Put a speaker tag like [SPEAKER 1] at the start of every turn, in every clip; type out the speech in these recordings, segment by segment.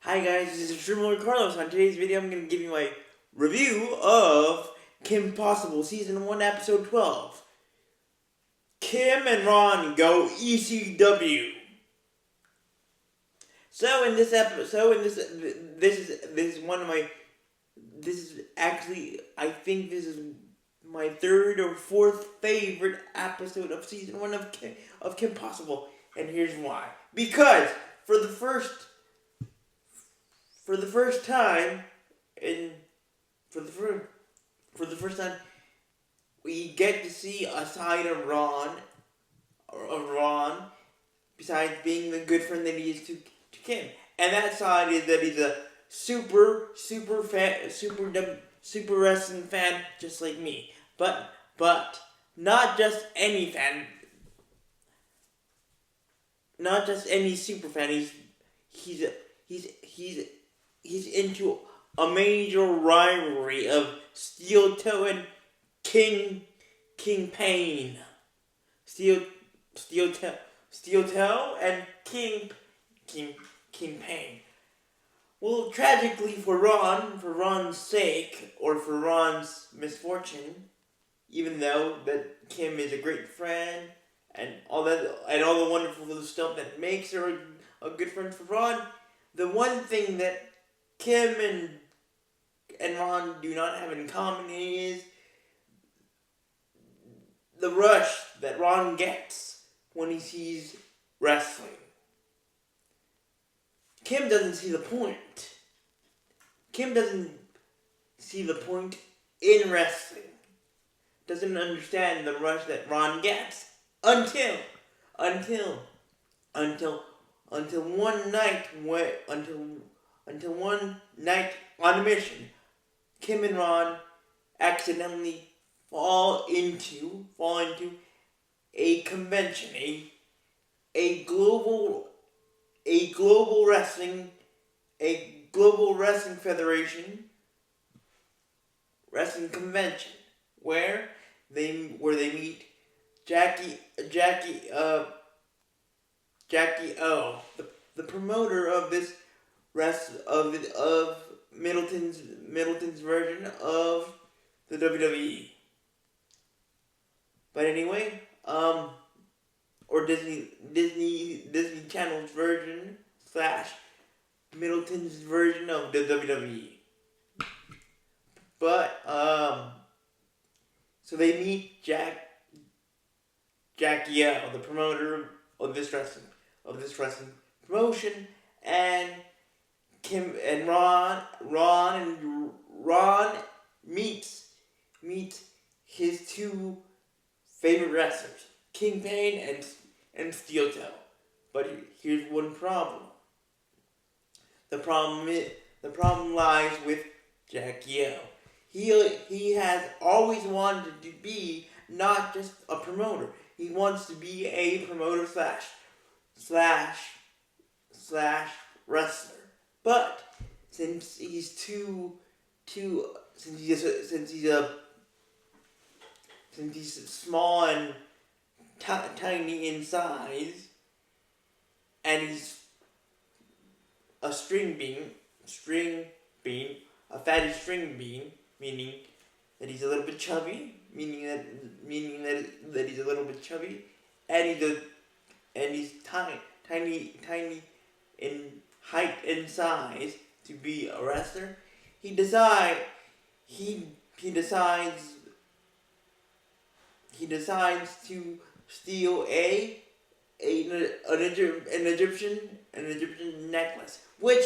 [SPEAKER 1] Hi guys, this is Truman Carlos. On today's video, I'm going to give you my review of Kim Possible Season 1, Episode 12. Kim and Ron go ECW. So in this episode, this is one of my, this is actually, I think this is my third or fourth favorite episode of Season 1 of Kim Possible. And here's why. Because for the first time, for the first time, we get to see a side of Ron, besides being the good friend that he is to Kim, and that side is that he's a super wrestling fan, just like me, but not just any fan, not just any super fan. He's into a major rivalry of Steel Toe and King Pain. Steel Toe and King Pain. Well, tragically for Ron's sake, or for Ron's misfortune, even though that Kim is a great friend and all the wonderful stuff that makes her a good friend for Ron, the one thing that Kim and Ron do not have in common is the rush that Ron gets when he sees wrestling. Kim doesn't see the point. Kim doesn't see the point in wrestling. Doesn't understand the rush that Ron gets until one night on a mission, Kim and Ron accidentally fall into a convention, a global wrestling federation wrestling convention where they meet Jackie O, the promoter of this of Middleton's version of the WWE. But anyway, or Disney Channel's version / Middleton's version of the WWE. But so they meet Jackie O, the promoter of this wrestling promotion, and Kim and Ron meets his two favorite wrestlers, King Pain and Steel Toe. But here's one problem. The problem lies with Jackie O. He has always wanted to be not just a promoter. He wants to be a promoter slash wrestler. But since he's small and tiny in size, and he's a fatty string bean, meaning that he's a little bit chubby, meaning that he's a little bit chubby, and he's tiny in height and size to be a wrestler. He decides to steal an Egyptian necklace, which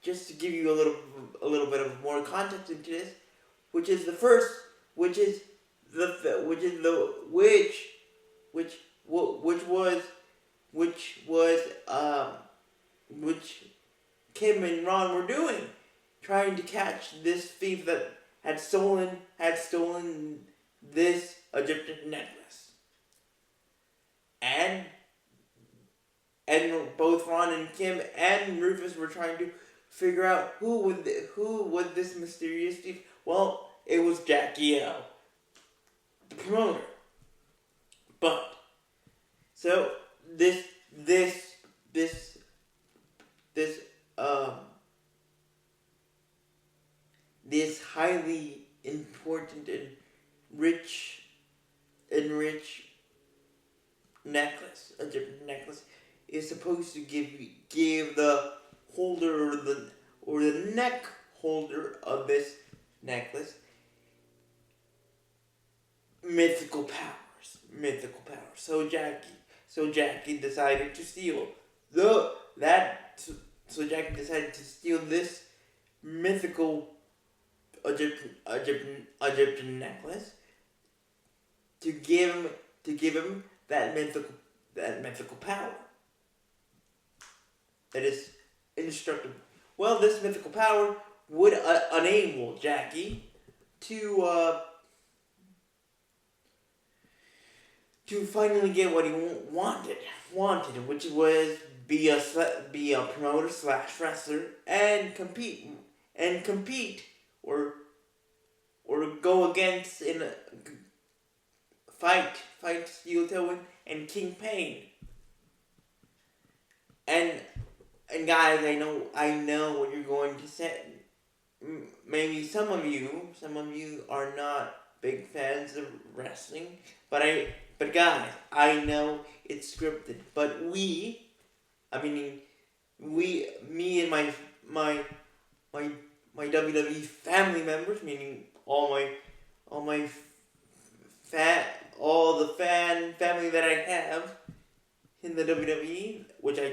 [SPEAKER 1] just to give you a little bit of more context into this, which Kim and Ron were doing, trying to catch this thief that had stolen this Egyptian necklace. And both Ron and Kim and Rufus were trying to figure out who would this mysterious thief. Well, it was Jackie O, the promoter. But so this highly important and rich necklace, a different necklace, is supposed to give the holder or the neck holder of this necklace mythical powers. Mythical powers. So Jackie decided to steal Jackie decided to steal this mythical Egyptian necklace to give him that mythical power that is indestructible. Well, this mythical power would enable Jackie to finally get what he wanted, which was be a promoter / wrestler and compete or go against in a fight Steel Toe and King Pain. And guys, I know what you're going to say. Maybe some of you are not big fans of wrestling, but guys, I know it's scripted. But me and my WWE family members, meaning all the family that I have in the WWE, which I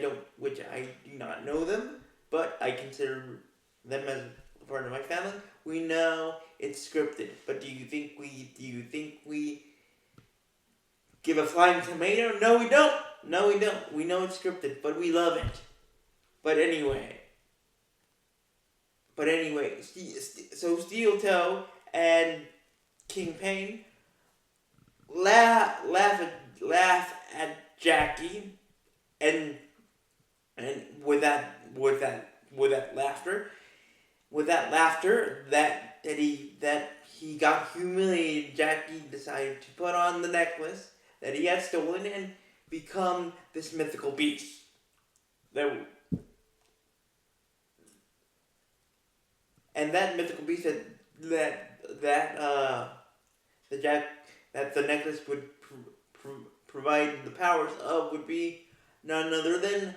[SPEAKER 1] do not know them, but I consider them as part of my family. We know it's scripted, but do you think we give a flying tomato? No, we don't. We know it's scripted, but we love it. But anyway, so Steel Toe and King Pain laugh at Jackie, and with that laughter that he got humiliated, Jackie decided to put on the necklace that he had stolen and become this mythical beast. And that mythical beast that the necklace would provide the powers of would be none other than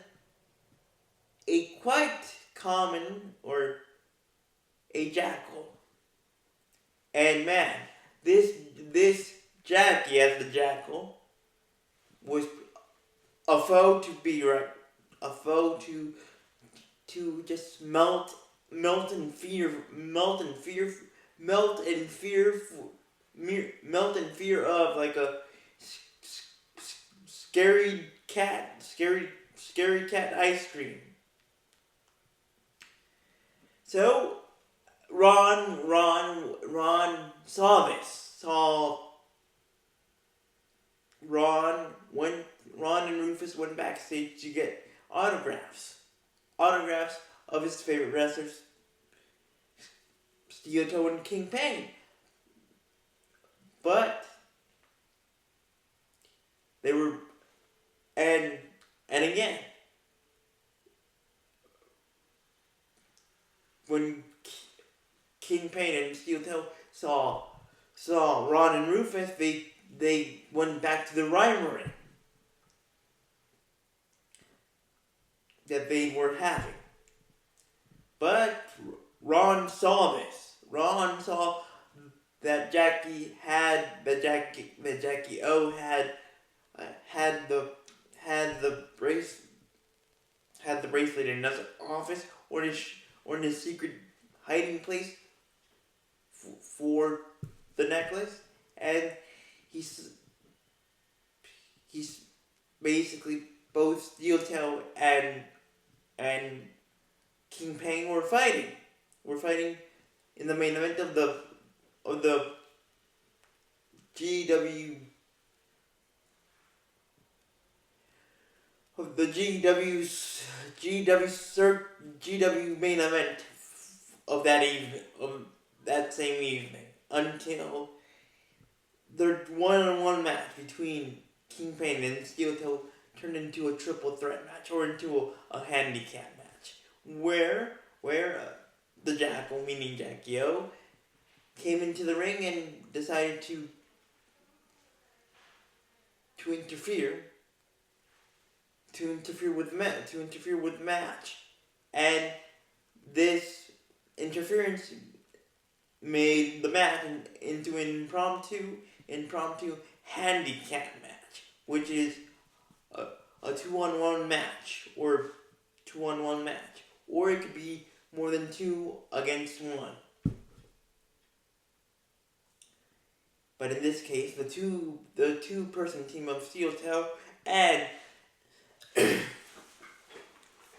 [SPEAKER 1] a quite common or a jackal. And man, this Jackie as the jackal was a foe to be right, a foe to just melt in fear of, like a scary cat ice cream. So Ron saw this. Ron and Rufus went backstage to get autographs of his favorite wrestlers, Steel Toe and King Pain. But they were, and again, when King Pain and Steel Toe saw Ron and Rufus, they went back to the rivalry that they were having. But Ron saw this. Ron saw that Jackie O had the bracelet in his office or in his secret hiding place for the necklace, and he's basically both Steel Toe and King Pain were fighting. We're fighting in the main event of the GW main event of that same evening, until the one-on-one match between King Pain and Steel Toe turned into a triple threat match, or into a handicap match, where the Jackal, meaning Jackie O, came into the ring and decided to interfere with the match, and this interference made the match into an impromptu handicap match, which is a 2-on-1 match, or 2-on-1 match, or it could be more than 2 against 1. But in this case, the two-person team of Steel Toe and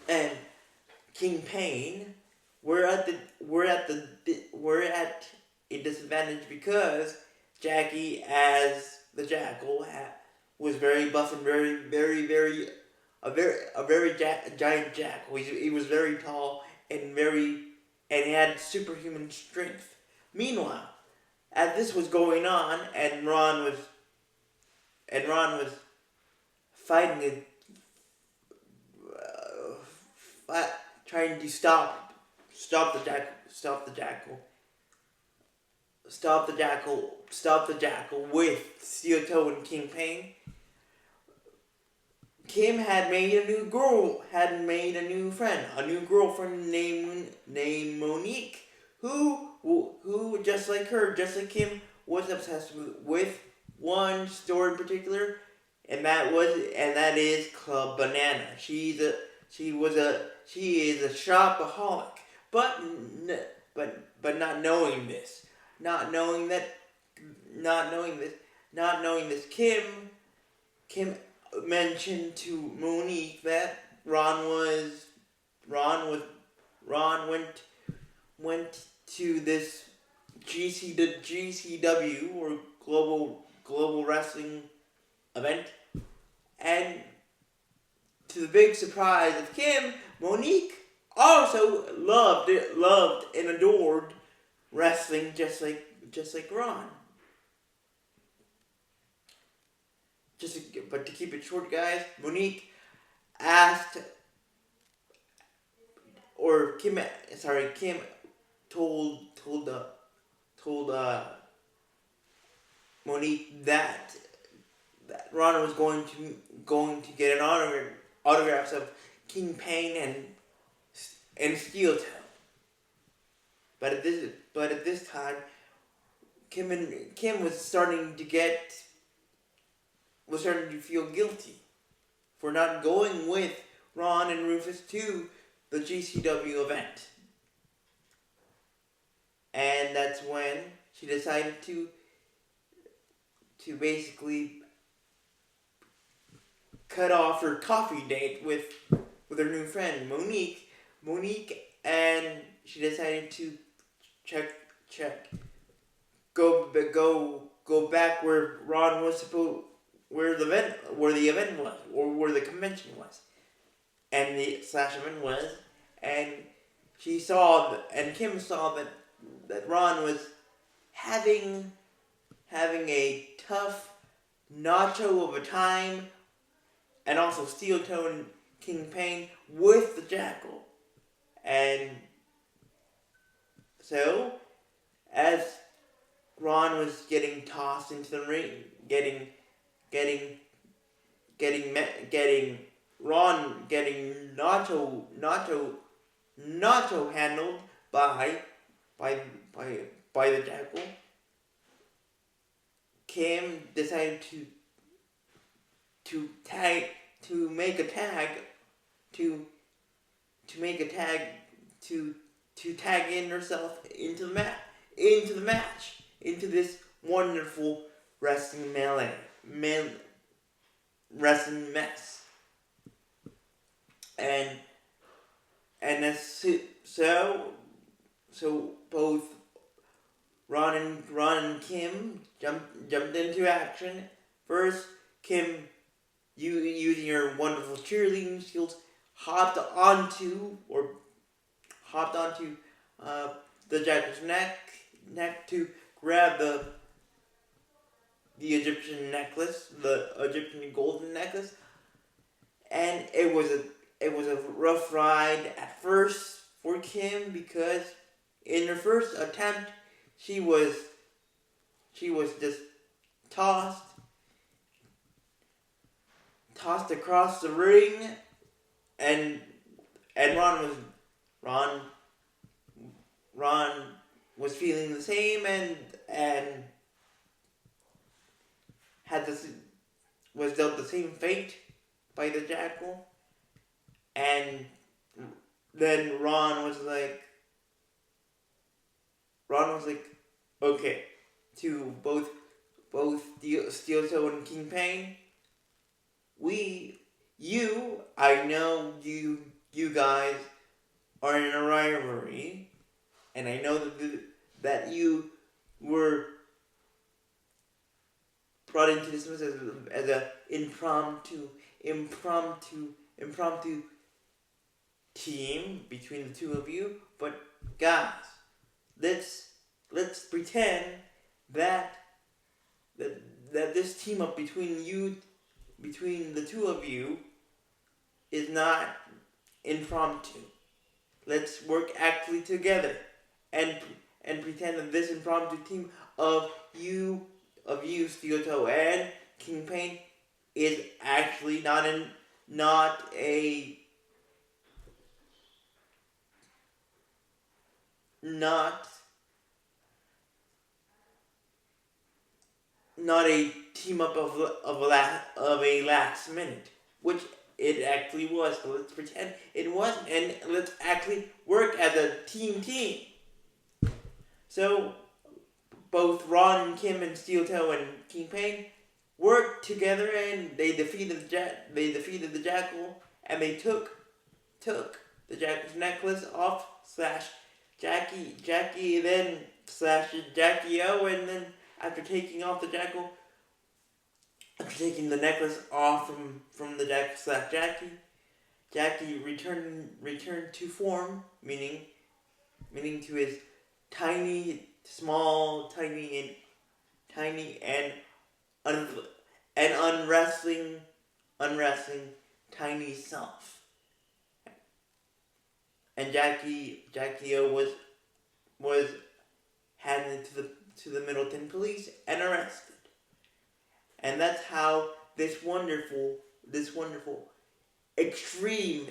[SPEAKER 1] and King Pain were at a disadvantage because Jackie, as the Jackal, was very buff and very giant jackal. He was very tall and he had superhuman strength. Meanwhile, as this was going on, and Ron was fighting trying to stop the jackal with Steel Toe and King Pain. Kim had made a new girlfriend named Monique, who just like Kim, was obsessed with one store in particular, and that is Club Banana. She is a shopaholic, but not knowing this, Kim mentioned to Monique that Ron went to this GCW, or global wrestling event, and to the big surprise of Kim, Monique also loved and adored wrestling just like Ron. But to keep it short, guys, Monique asked, or Kim told Monique that Ron was going to get an autographs of King Pain and Steel Toe. But at this time, Kim was starting to feel guilty for not going with Ron and Rufus to the GCW event. And that's when she decided to basically cut off her coffee date with her new friend Monique, and she decided to go back where Ron was supposed, where the event was, or where the convention was, and the /event was, and Kim saw that Ron was having a tough nacho of a time, and also Steel Toe and King Pain with the Jackal. And so, as Ron was getting tossed into the ring, getting Nacho handled by the Jackal, Kim decided to make a tag to tag in herself into the match, into this wonderful wrestling wrestling mess. And so both Ron and Kim jumped into action. First, Kim, using her wonderful cheerleading skills, hopped onto the Jackal's neck to grab the Egyptian necklace, the Egyptian golden necklace, and it was a rough ride at first for Kim, because in her first attempt she was just tossed across the ring, and Ron was feeling the same, and was dealt the same fate by the Jackal. And then Ron was like, okay, to both Steel Toe and King Pain, I know you guys are in a rivalry, and I know that you were brought into this as a impromptu team between the two of you. But guys, let's pretend that this team up between the two of you is not impromptu. Let's work actively together and pretend that this impromptu team of you, Steel Toe and King Pain, is actually not a team up of a last minute, which it actually was. So let's pretend it wasn't, and let's actually work as a team. So both Ron and Kim and Steel Toe and King Pain worked together, and they defeated the Jackal, and they took the Jackal's necklace off Jackie then slashed Jackie O, and then after taking the necklace off from the Jackal / Jackie returned to form, meaning to his small, tiny and unwrestling tiny self. And Jackie O was handed to the Middleton police and arrested. And that's how this wonderful extreme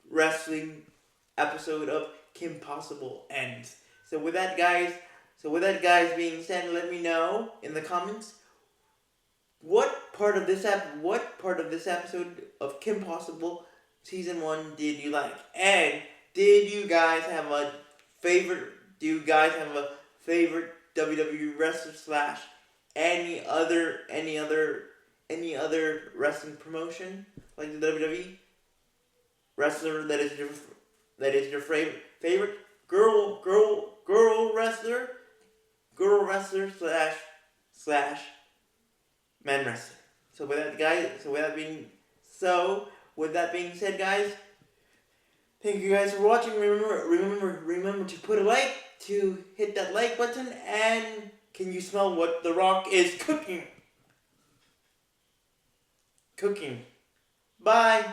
[SPEAKER 1] wrestling episode of Kim Possible ends. So with that guys being said, let me know in the comments what part of this episode of Kim Possible Season 1 did you like? And did you guys have a favorite WWE wrestler / any other wrestling promotion like the WWE wrestler that is your favorite girl wrestler / man wrestler. With that being said, guys, thank you guys for watching. Remember to put a like, to hit that like button, and can you smell what The Rock is cooking? Bye.